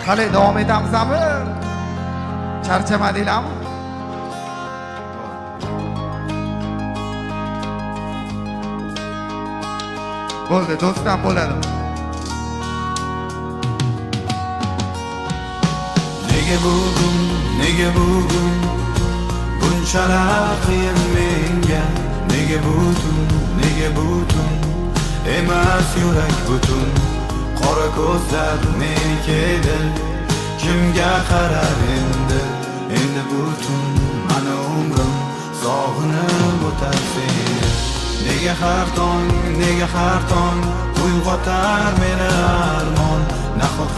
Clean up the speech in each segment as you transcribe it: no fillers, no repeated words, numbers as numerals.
Qani davom etamizmi? Charchamadinglarmi? Bo'ldi, do'stdan bo'ladi. Nega bugun bunchalar qiyin menga? Nega butun emas yurak butun? Qora ko'zlar meniki edi, kimga qarar endi butun mana umrim sog'inib o'tar seni. Nega har tong uyg'otar meni armon? Nahot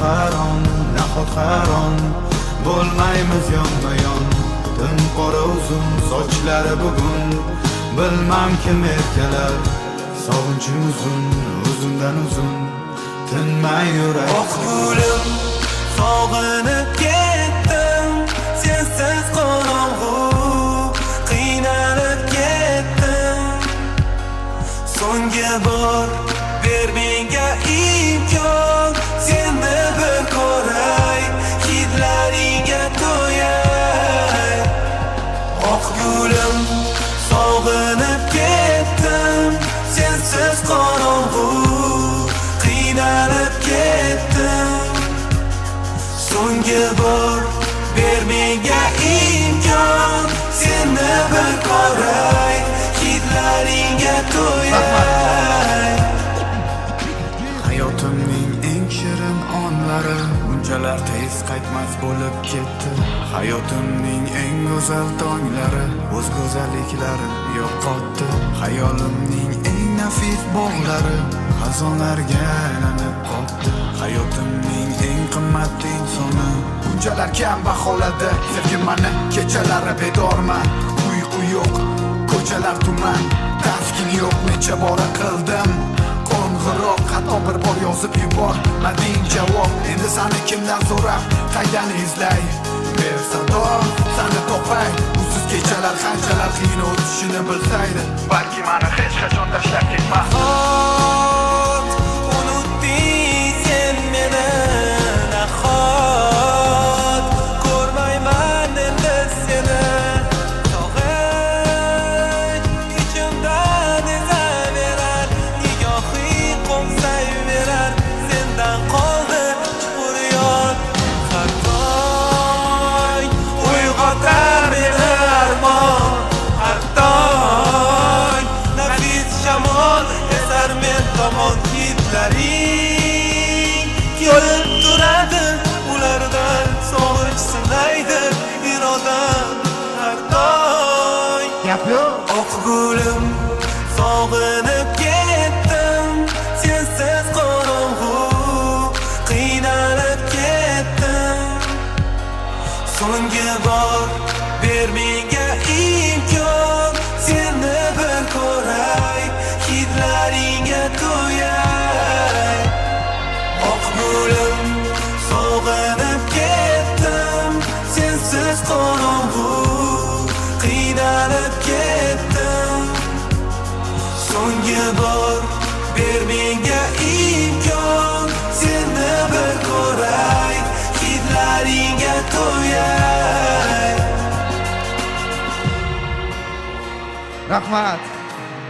haron bo'lmaymiz yonma-yon. Tim qora uzun sochlari bugun bilmam kim erkalar. Sog'inchim uzundan uzun tinmay yurak. Oh gulim, sog'inib ketdim, sensiz qorong'u qiynalib ketdim. So'nggi bor ber menga imkon, seni bir ko'ray, hidlaringga to'yay. Oh gulim, sog'inib ketdim, sensiz qorong'u qiynalib ketdim. So'nggi bor ber menga imkon, seni bir ko'ray, hidlaringga to'yay. Hayotimning eng shirin onlari bunchalar tez qaytmas bo'lib ketdi. Hayotimning eng go'zal tonglari o'z go'zalliklari yo'qotdi. Hayolimning eng nafis bog'lari xazonlarga aylanib qoldi. Hayotimning eng qimmat insoni bunchalar kam baholadi. Sevgim mani kechalari bedorman, uyqu yo'q, ko'chalar tuman, taskin yo'q, necha bora qildim qo'ng'iroq, hatto bir bor yozib yubormading javob. Endi seni kimdan so'rab, qaydan izlay? Ber sado, seni topay. Usiz kechalar qanchalar qiyin o'tishini bilsaydi, balki meni hech qachon tashlab ketmas. Unutding sen meni, nahot ko'rmayman endi seni. Sog'in ichimdan ezaverar, nigohing qo'msayverar, sendan qoldi chuqur yod. Har tong uyg'otar meni armon, har tong nafis shamol esar men tomon. Hidlaring kelib turadi, ulardan sog'inch sinaydi irodam har tong. Gap yo'q. Oh gulim, sog'inib ketdim, sensiz qorong'u qiynalib ketdim. So'nggi bor ber menga imkon, seni bir ko'ray, hidlaringga to'yay. Oh gulim, sog'inib ketdim, sensiz qorong'u qiynalib ketdim. So'nggi bor ber menga imkon, seni bir ko'ray, hidlaringga to'yay. Rahmat.